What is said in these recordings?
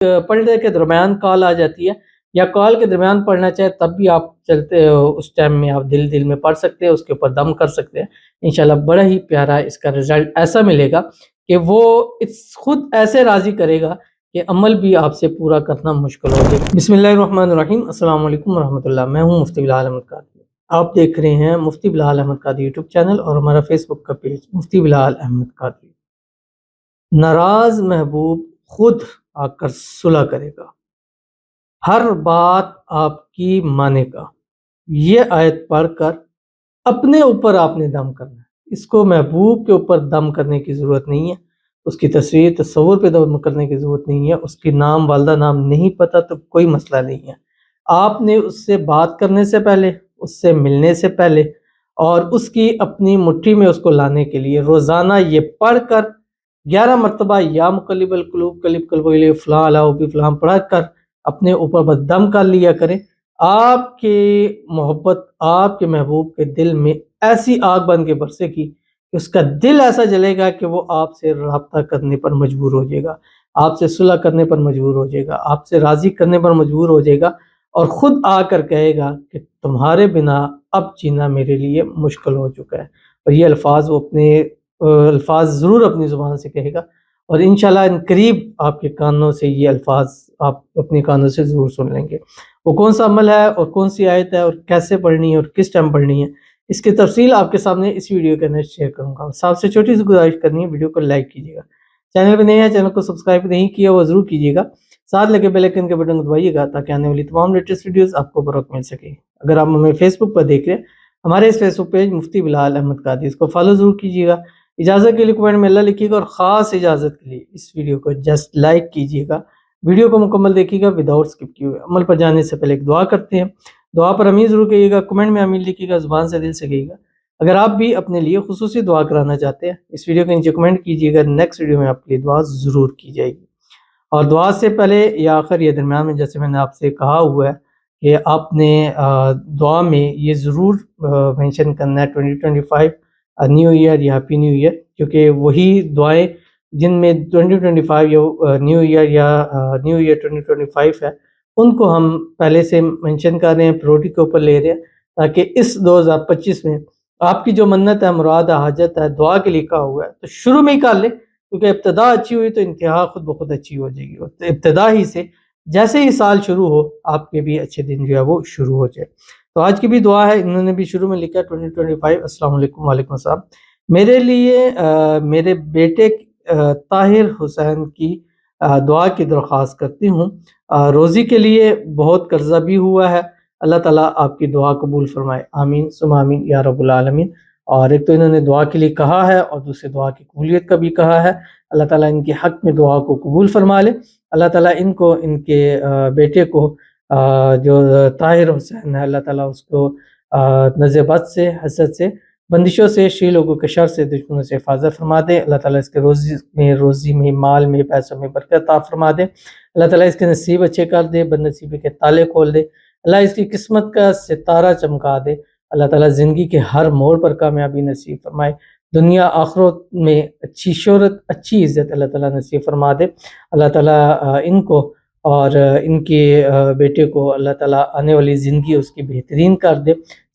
پڑھنے کے درمیان کال آ جاتی ہے یا کال کے درمیان پڑھنا چاہے تب بھی آپ چلتے اس ٹائم میں آپ دل میں پڑھ سکتے ہیں، اس کے اوپر دم کر سکتے ہیں انشاءاللہ۔ بڑا ہی پیارا اس کا رزلٹ ایسا ملے گا کہ وہ خود ایسے راضی کرے گا کہ عمل بھی آپ سے پورا کرنا مشکل ہو جائے۔ بسم اللہ الرحمن الرحیم، السلام علیکم ورحمۃ اللہ۔ میں ہوں مفتی بلال احمد قادری، آپ دیکھ رہے ہیں مفتی بلال احمد قادری یوٹیوب چینل اور ہمارا فیس بک کا پیج مفتی بلال احمد قادری۔ ناراض محبوب خود آ کر صلح کرے گا، ہر بات آپ کی مانے گا۔ یہ آیت پڑھ کر اپنے اوپر آپ نے دم کرنا ہے، اس کو محبوب کے اوپر دم کرنے کی ضرورت نہیں ہے، اس کی تصویر تصور پہ دم کرنے کی ضرورت نہیں ہے، اس کی نام والدہ نام نہیں پتہ تو کوئی مسئلہ نہیں ہے۔ آپ نے اس سے بات کرنے سے پہلے، اس سے ملنے سے پہلے اور اس کی اپنی مٹھی میں اس کو لانے کے لیے روزانہ یہ پڑھ کر 11 مرتبہ یا مقلب القلوب قلب قلبی فلاں علاؤ بھی فلاں پڑھ کر اپنے اوپر بس دم کر لیا کریں۔ آپ کی محبت آپ کے محبوب کے دل میں ایسی آگ بن کے برسے گی کہ اس کا دل ایسا جلے گا کہ وہ آپ سے رابطہ کرنے پر مجبور ہو جائے گا، آپ سے صلح کرنے پر مجبور ہو جائے گا، آپ سے راضی کرنے پر مجبور ہو جائے گا اور خود آ کر کہے گا کہ تمہارے بنا اب جینا میرے لیے مشکل ہو چکا ہے۔ اور یہ الفاظ وہ اپنے الفاظ ضرور اپنی زبان سے کہے گا اور انشاءاللہ ان قریب آپ کے کانوں سے یہ الفاظ آپ اپنے کانوں سے ضرور سن لیں گے۔ وہ کون سا عمل ہے اور کون سی آیت ہے اور کیسے پڑھنی ہے اور کس ٹائم پڑھنی ہے، اس کی تفصیل آپ کے سامنے اس ویڈیو کے اندر شیئر کروں گا۔ سب سے چھوٹی سی گزارش کرنی ہے، ویڈیو کو لائک کیجیے گا، چینل پہ نہیں ہے چینل کو سبسکرائب نہیں کیا وہ ضرور کیجیے گا، ساتھ لگے بیل آئیکن کے بٹن کو دبائیے گا تاکہ آنے والی تمام لیٹسٹ ویڈیوز آپ کو بروقت مل سکے۔ اگر آپ ہمیں فیس بک پر دیکھ رہے ہیں، ہمارے اس فیس بک پیج مفتی بلال احمد قادری، اس کو فالو ضرور کیجیے گا۔ اجازت کے لیے کمنٹ میں اللہ لکھیے گا اور خاص اجازت کے لیے اس ویڈیو کو جسٹ لائک کیجیے گا، ویڈیو کو مکمل دیکھیے گا وداؤٹ اسکپ کیے ہوئے۔ عمل پر جانے سے پہلے ایک دعا کرتے ہیں، دعا پر امین ضرور کہیے گا، کمنٹ میں امین لکھیے گا، زبان سے دل سے کہیے گا۔ اگر آپ بھی اپنے لیے خصوصی دعا کرانا چاہتے ہیں اس ویڈیو کے نیچے کمنٹ کیجیے گا، نیکسٹ ویڈیو میں آپ کے لیے دعا ضرور کی جائے گی۔ اور دعا سے پہلے یا آخر یا درمیان میں جیسے میں نے آپ سے کہا ہوا ہے کہ آپ نے دعا میں یہ ضرور مینشن کرنا ہے 2025 نیو ایئر یا ہیپی نیو ایئر، کیونکہ وہی دعائیں جن میں 2025 یا نیو ایئر یا نیو ایئر 2025 ہے ان کو ہم پہلے سے مینشن کر رہے ہیں، پریورٹی کے اوپر لے رہے ہیں تاکہ اس 2025 میں آپ کی جو منت ہے، مراد ہے، حاجت ہے، دعا کے لیے کہا ہوا ہے تو شروع میں ہی کر لیں، کیونکہ ابتدا اچھی ہوئی تو انتہا خود بخود اچھی ہو جائے گی، اور ابتدا ہی سے جیسے ہی سال شروع ہو آپ کے بھی اچھے دن جو ہے وہ شروع ہو جائے۔ تو آج کی بھی دعا ہے، انہوں نے بھی شروع میں لکھا 2025 السلام علیکم وعلیکم السلام، میرے لیے میرے بیٹے طاہر حسین کی دعا کی درخواست کرتی ہوں، روزی کے لیے بہت قرضہ بھی ہوا ہے، اللہ تعالیٰ آپ کی دعا قبول فرمائے، آمین ثم آمین یا رب العالمین۔ اور ایک تو انہوں نے دعا کے لیے کہا ہے اور دوسرے دعا کی قبولیت کا بھی کہا ہے، اللہ تعالیٰ ان کے حق میں دعا کو قبول فرما لے، اللہ تعالیٰ ان کو ان کے بیٹے کو جو طاہر حسین ہے اللہ تعالیٰ اس کو نظر بد سے، حسد سے، بندشوں سے، شی لوگوں کے شر سے، دشمنوں سے حفاظت فرما دے، اللہ تعالیٰ اس کے روزی میں مال میں پیسوں میں برکت عطا فرما دے، اللہ تعالیٰ اس کے نصیب اچھے کر دے، بد نصیبی کے تالے کھول دے، اللہ اس کی قسمت کا ستارہ چمکا دے، اللہ تعالیٰ زندگی کے ہر موڑ پر کامیابی نصیب فرمائے، دنیا آخرت میں اچھی شہرت اچھی عزت اللہ تعالیٰ نصیب فرما دے، اللہ تعالیٰ ان کو اور ان کے بیٹے کو اللہ تعالیٰ آنے والی زندگی اس کی بہترین کر دے،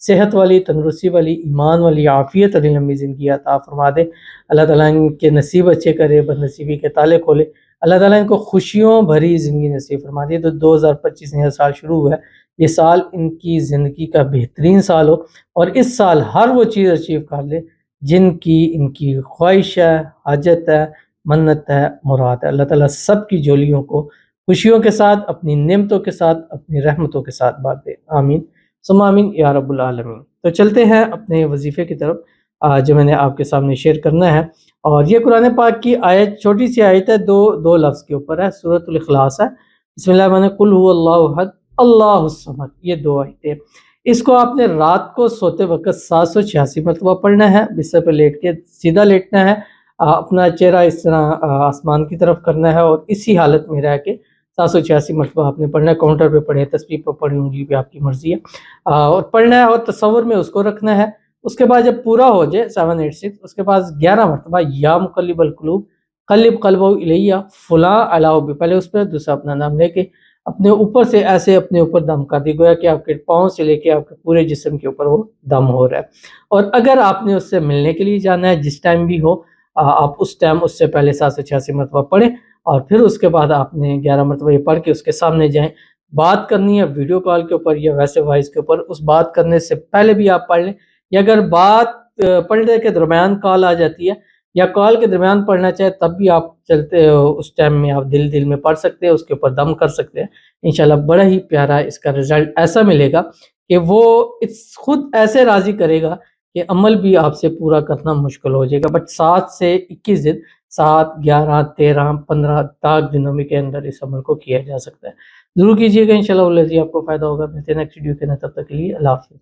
صحت والی، تندرستی والی، ایمان والی، عافیت والی لمبی زندگی عطا فرما دے، اللہ تعالیٰ ان کے نصیب اچھے کرے، بد نصیبی کے تالے کھولے، اللہ تعالیٰ ان کو خوشیوں بھری زندگی نصیب فرما دے۔ تو 2025 نیا سال شروع ہوا ہے، یہ سال ان کی زندگی کا بہترین سال ہو اور اس سال ہر وہ چیز اچیو کر لے جن کی ان کی خواہش ہے، حاجت ہے، منت ہے، مراد ہے، اللہ تعالیٰ سب کی جولیوں کو خوشیوں کے ساتھ، اپنی نعمتوں کے ساتھ، اپنی رحمتوں کے ساتھ بات دے، آمین ثم آمین یا رب العالمین۔ تو چلتے ہیں اپنے وظیفے کی طرف جو میں نے آپ کے سامنے شیئر کرنا ہے، اور یہ قرآن پاک کی آیت چھوٹی سی آیت ہے، دو لفظ کے اوپر ہے، سورۃ الاخلاص ہے، بسم اللہ الرحمن الرحیم، قل هو اللہ احد اللہ الصمد، یہ دو آیتیں، اس کو آپ نے رات کو سوتے وقت 786 مرتبہ پڑھنا ہے، بستر پہ لیٹ کے سیدھا لیٹنا ہے، اپنا چہرہ اس طرح آسمان کی طرف کرنا ہے اور اسی حالت میں رہ کے 786 مرتبہ آپ نے پڑھنا ہے، کاؤنٹر پہ پڑھیں، تسبیح پہ پڑھیں، انگلی پہ، آپ کی مرضی ہے، اور پڑھنا ہے اور تصور میں اس کو رکھنا ہے۔ اس کے بعد جب پورا ہو جائے 786 اس کے بعد 11 مرتبہ یا مقلب القلوب قلب قلبہ الیہ فلاں علاؤ بھی، پہلے اس پہ دوسرا اپنا نام لے کے اپنے اوپر سے ایسے اپنے اوپر دم کر دی، گویا کہ آپ کے پاؤں سے لے کے آپ کے پورے جسم کے اوپر وہ دم ہو رہا ہے۔ اور اگر آپ نے اس سے ملنے کے لیے جانا ہے جس ٹائم بھی ہو، آپ اس ٹائم اس سے پہلے 786 مرتبہ پڑھیں، اور پھر اس کے بعد آپ نے 11 مرتبہ یہ پڑھ کے اس کے سامنے جائیں، بات کرنی ہے ویڈیو کال کے اوپر یا ویسے وائس کے اوپر، اس بات کرنے سے پہلے بھی آپ پڑھ لیں، یا اگر بات پڑھنے کے درمیان کال آ جاتی ہے یا کال کے درمیان پڑھنا چاہے تب بھی آپ چلتے اس ٹائم میں آپ دل دل میں پڑھ سکتے ہیں، اس کے اوپر دم کر سکتے ہیں، انشاءاللہ بڑا ہی پیارا اس کا رزلٹ ایسا ملے گا کہ وہ خود ایسے راضی کرے گا کہ عمل بھی آپ سے پورا کرنا مشکل ہو جائے گا۔ بٹ 7 سے 21 دن، 7، 11، 13، 15 تاک دنوں میں کے اندر اس عمل کو کیا جا سکتا ہے۔ ضرور کیجیے گا، انشاءاللہ آپ کو فائدہ ہوگا۔ ملتے ہیں نیکسٹ ویڈیو کے اندر، تب تک کے لیے اللہ حافظ۔